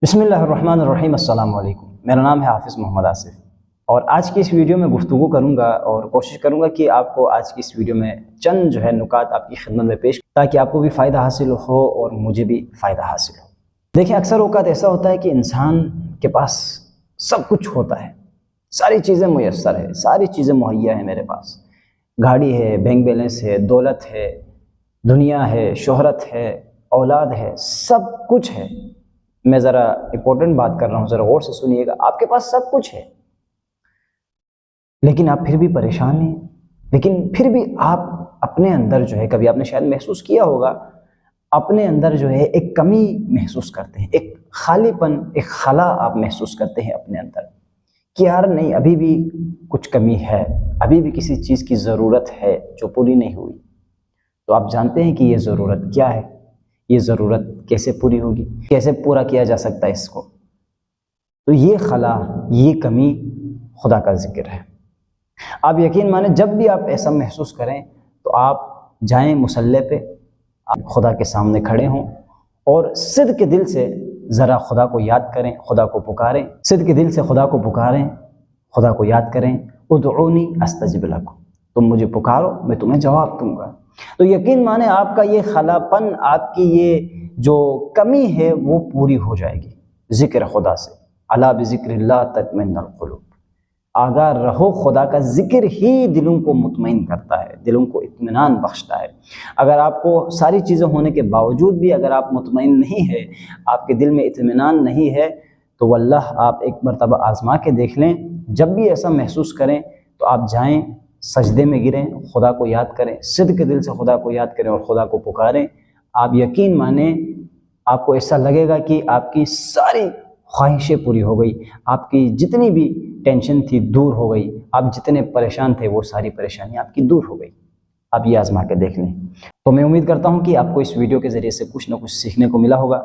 बिस्मिल्लाहिर्रहमानिर्रहीम। अस्सलाम वालेकुम। मेरा नाम है हाफिज़ मोहम्मद आसिफ और आज की इस वीडियो में गुफ्तगू करूंगा और कोशिश करूंगा कि आपको आज की इस वीडियो में चंद जो है नुकात आपकी खिदमत में पेश ताकि आपको भी फ़ायदा हासिल हो और मुझे भी फ़ायदा हासिल हो। देखिए, अक्सर औक़ात ऐसा होता है कि इंसान के पास सब कुछ होता है, सारी चीज़ें मुयस्सर है, सारी चीज़ें मुहैया है मेरे पास। गाड़ी है, बैंक बैलेंस है, दौलत है, दुनिया है, शोहरत है, औलाद है, सब कुछ है। मैं ज़रा इम्पोर्टेंट बात कर रहा हूँ, ज़रा गौर से सुनिएगा। आपके पास सब कुछ है लेकिन आप फिर भी परेशान हैं, लेकिन फिर भी आप अपने अंदर जो है, कभी आपने शायद महसूस किया होगा, अपने अंदर जो है एक कमी महसूस करते हैं, एक खालीपन, एक खला आप महसूस करते हैं अपने अंदर कि यार नहीं, अभी भी कुछ कमी है, अभी भी किसी चीज़ की ज़रूरत है जो पूरी नहीं हुई। तो आप जानते हैं कि ये ज़रूरत क्या है, ये ज़रूरत कैसे पूरी होगी, कैसे पूरा किया जा सकता है इसको। तो ये खला, ये कमी खुदा का ज़िक्र है। आप यकीन माने, जब भी आप ऐसा महसूस करें तो आप जाएं मुसल्ले पे, आप खुदा के सामने खड़े हों और सिद्क़ के दिल से ज़रा खुदा को याद करें, खुदा को पुकारें, सिद्क़ के दिल से खुदा को पुकारें, खुदा को याद करें। उदऊनी अस्तजिब लकुम, तुम मुझे पुकारो, मैं तुम्हें जवाब दूंगा। तो यकीन माने आपका ये खलापन, आपकी ये जो कमी है वो पूरी हो जाएगी ज़िक्र खुदा से। अला बिज़िक्रिल्लाह तत्मइन्नुल क़ुलूब। आगाह रहो, खुदा का ज़िक्र ही दिलों को मुतमईन करता है, दिलों को इत्मीनान बख्शता है। अगर आपको सारी चीज़ें होने के बावजूद भी अगर आप मुतमईन नहीं है, आपके दिल में इत्मीनान नहीं है, तो वल्लाह आप एक मरतबा आज़मा के देख लें। जब भी ऐसा महसूस करें तो आप जाएं, सजदे में गिरें, खुदा को याद करें, सिद्क़ के दिल से खुदा को याद करें और खुदा को पुकारें। आप यकीन माने, आपको ऐसा लगेगा कि आपकी सारी ख्वाहिशें पूरी हो गई, आपकी जितनी भी टेंशन थी दूर हो गई, आप जितने परेशान थे वो सारी परेशानी आपकी दूर हो गई। आप ये आज़मा के देख लें। तो मैं उम्मीद करता हूँ कि आपको इस वीडियो के ज़रिए से कुछ ना कुछ सीखने को मिला होगा।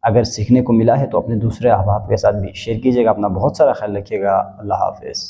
अगर सीखने को मिला है तो अपने दूसरे अहबाब के साथ भी शेयर कीजिएगा। अपना बहुत सारा ख्याल रखिएगा। अल्लाह हाफ़िज़।